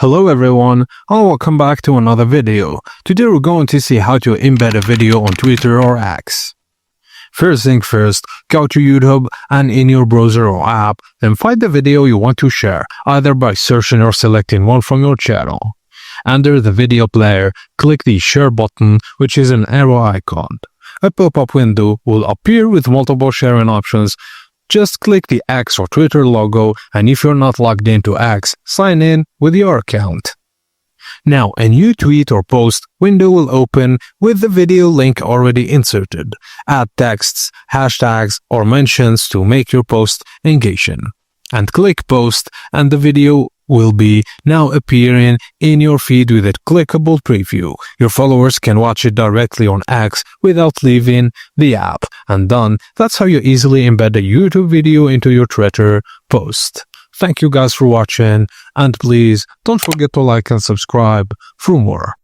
Hello everyone, and welcome back to another video. Today we're going to see how to embed a video on Twitter or X. First thing first, go to YouTube and in your browser or app, then find the video you want to share, either by searching or selecting one from your channel. Under the video player, click the share button, which is an arrow icon. A pop-up window will appear with multiple sharing options. Just click the X or Twitter logo, and if you're not logged into X, sign in with your account. Now, a new tweet or post window will open with the video link already inserted. Add texts, hashtags, or mentions to make your post engaging. And click post, and the video will be now appearing in your feed with a clickable preview. Your followers can watch it directly on X without leaving the app. And done. That's how you easily embed a YouTube video into your Twitter post. Thank you guys for watching, and please don't forget to like and subscribe for more.